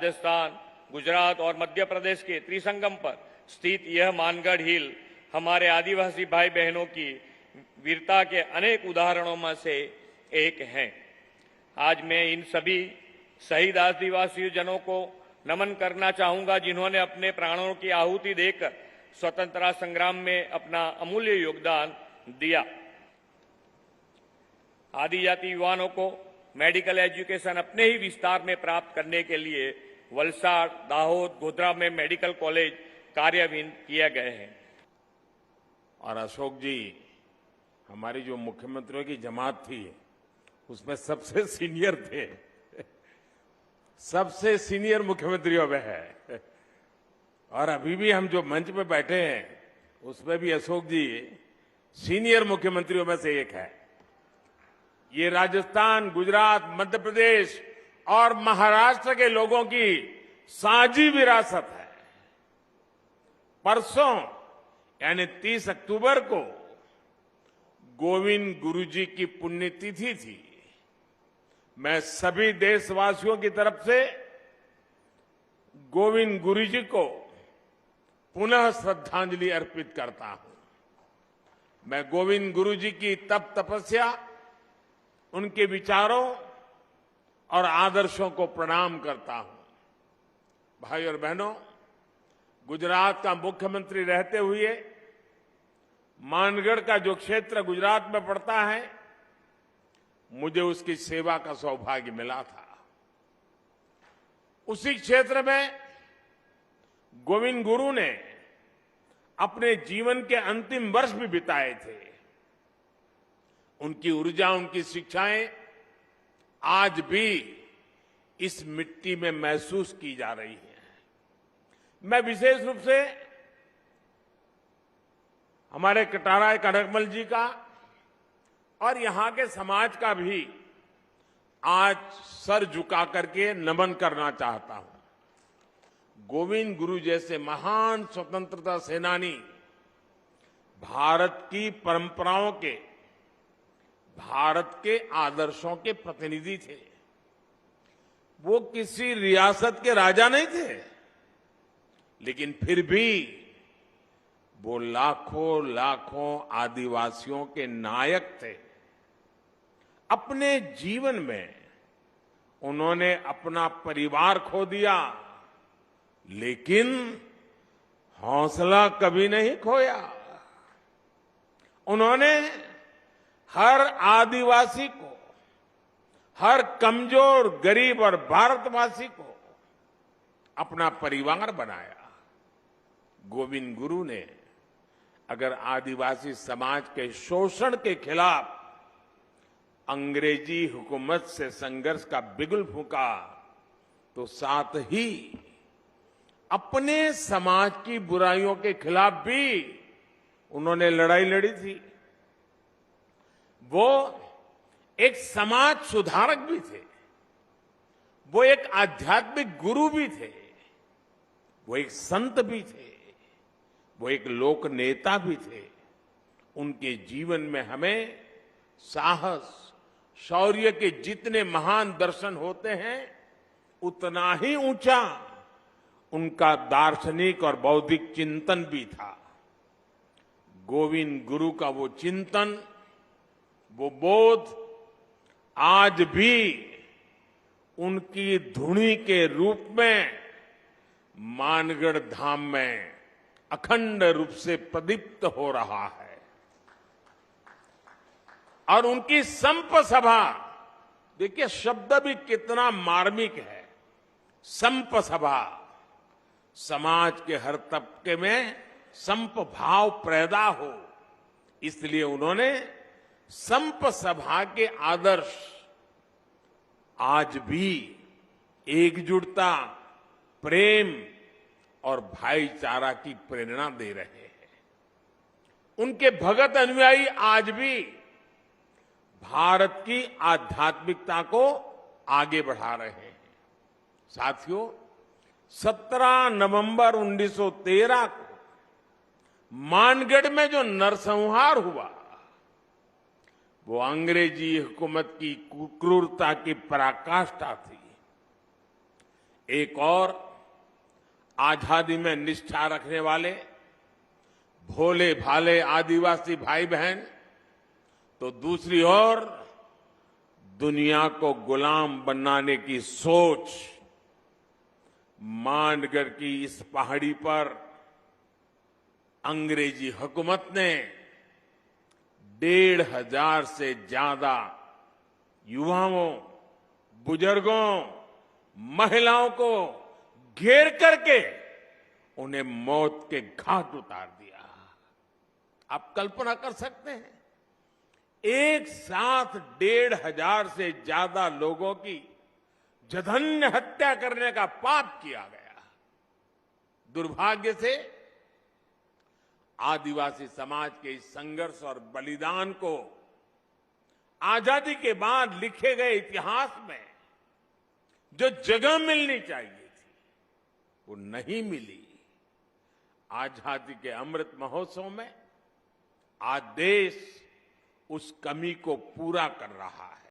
राजस्थान, गुजरात और मध्य प्रदेश के त्रिसंगम पर स्थित यह मानगढ़ हिल हमारे आदिवासी भाई बहनों की वीरता के अनेक उदाहरणों में से एक है। आज मैं इन सभी शहीद आदिवासी जनों को नमन करना चाहूंगा, जिन्होंने अपने प्राणों की आहुति देकर स्वतंत्रता संग्राम में अपना अमूल्य योगदान दिया। आदिजाति युवाओं को मेडिकल एजुकेशन अपने ही विस्तार में प्राप्त करने के लिए वलसाड़, दाहोद, गोधरा में मेडिकल कॉलेज कार्यान्वित किए गए हैं। और अशोक जी, हमारी जो मुख्यमंत्रियों की जमात थी उसमें सबसे सीनियर थे, सबसे सीनियर मुख्यमंत्रियों में है। और अभी भी हम जो मंच पे बैठे हैं उसमें भी अशोक जी सीनियर मुख्यमंत्रियों में से एक है। ये राजस्थान, गुजरात, मध्य प्रदेश और महाराष्ट्र के लोगों की साझी विरासत है। परसों यानी 30 अक्टूबर को गोविंद गुरु जी की पुण्यतिथि थी। मैं सभी देशवासियों की तरफ से गोविंद गुरु जी को पुनः श्रद्धांजलि अर्पित करता हूं। मैं गोविंद गुरु जी की तप तपस्या, उनके विचारों और आदर्शों को प्रणाम करता हूं। भाई और बहनों, गुजरात का मुख्यमंत्री रहते हुए मानगढ़ का जो क्षेत्र गुजरात में पड़ता है, मुझे उसकी सेवा का सौभाग्य मिला था। उसी क्षेत्र में गोविंद गुरु ने अपने जीवन के अंतिम वर्ष भी बिताए थे। उनकी ऊर्जा, उनकी शिक्षाएं आज भी इस मिट्टी में महसूस की जा रही हैं। मैं विशेष रूप से हमारे कटारा कनकमल जी का और यहां के समाज का भी आज सर झुका करके नमन करना चाहता हूं। गोविंद गुरु जैसे महान स्वतंत्रता सेनानी भारत की परंपराओं के, भारत के आदर्शों के प्रतिनिधि थे। वो किसी रियासत के राजा नहीं थे, लेकिन फिर भी वो लाखों लाखों आदिवासियों के नायक थे। अपने जीवन में उन्होंने अपना परिवार खो दिया, लेकिन हौसला कभी नहीं खोया। उन्होंने हर आदिवासी को, हर कमजोर, गरीब और भारतवासी को अपना परिवार बनाया। गोविंद गुरु ने अगर आदिवासी समाज के शोषण के खिलाफ अंग्रेजी हुकूमत से संघर्ष का बिगुल फूंका, तो साथ ही अपने समाज की बुराइयों के खिलाफ भी उन्होंने लड़ाई लड़ी थी। वो एक समाज सुधारक भी थे, वो एक आध्यात्मिक गुरु भी थे, वो एक संत भी थे, वो एक लोक नेता भी थे। उनके जीवन में हमें साहस, शौर्य के जितने महान दर्शन होते हैं, उतना ही ऊंचा उनका दार्शनिक और बौद्धिक चिंतन भी था। गोविंद गुरु का वो चिंतन, वो बोध आज भी उनकी धुनी के रूप में मानगढ़ धाम में अखंड रूप से प्रदीप्त हो रहा है। और उनकी संप सभा, देखिए शब्द भी कितना मार्मिक है। संप सभा, समाज के हर तबके में संप भाव पैदा हो, इसलिए उन्होंने संप सभा के आदर्श आज भी एकजुटता, प्रेम और भाईचारा की प्रेरणा दे रहे हैं। उनके भगत अनुयायी आज भी भारत की आध्यात्मिकता को आगे बढ़ा रहे हैं। साथियों, 17 नवंबर 1913 को मानगढ़ में जो नरसंहार हुआ, वो अंग्रेजी हुकूमत की क्रूरता की पराकाष्ठा थी। एक और आजादी में निष्ठा रखने वाले भोले भाले आदिवासी भाई बहन, तो दूसरी ओर दुनिया को गुलाम बनाने की सोच। मानगढ़ की इस पहाड़ी पर अंग्रेजी हुकूमत ने 1,500 से ज्यादा युवाओं, बुजुर्गों, महिलाओं को घेर करके उन्हें मौत के घाट उतार दिया। आप कल्पना कर सकते हैं, एक साथ 1,500 से ज्यादा लोगों की जघन्य हत्या करने का पाप किया गया। दुर्भाग्य से आदिवासी समाज के इस संघर्ष और बलिदान को आजादी के बाद लिखे गए इतिहास में जो जगह मिलनी चाहिए थी, वो नहीं मिली। आजादी के अमृत महोत्सव में आज देश उस कमी को पूरा कर रहा है।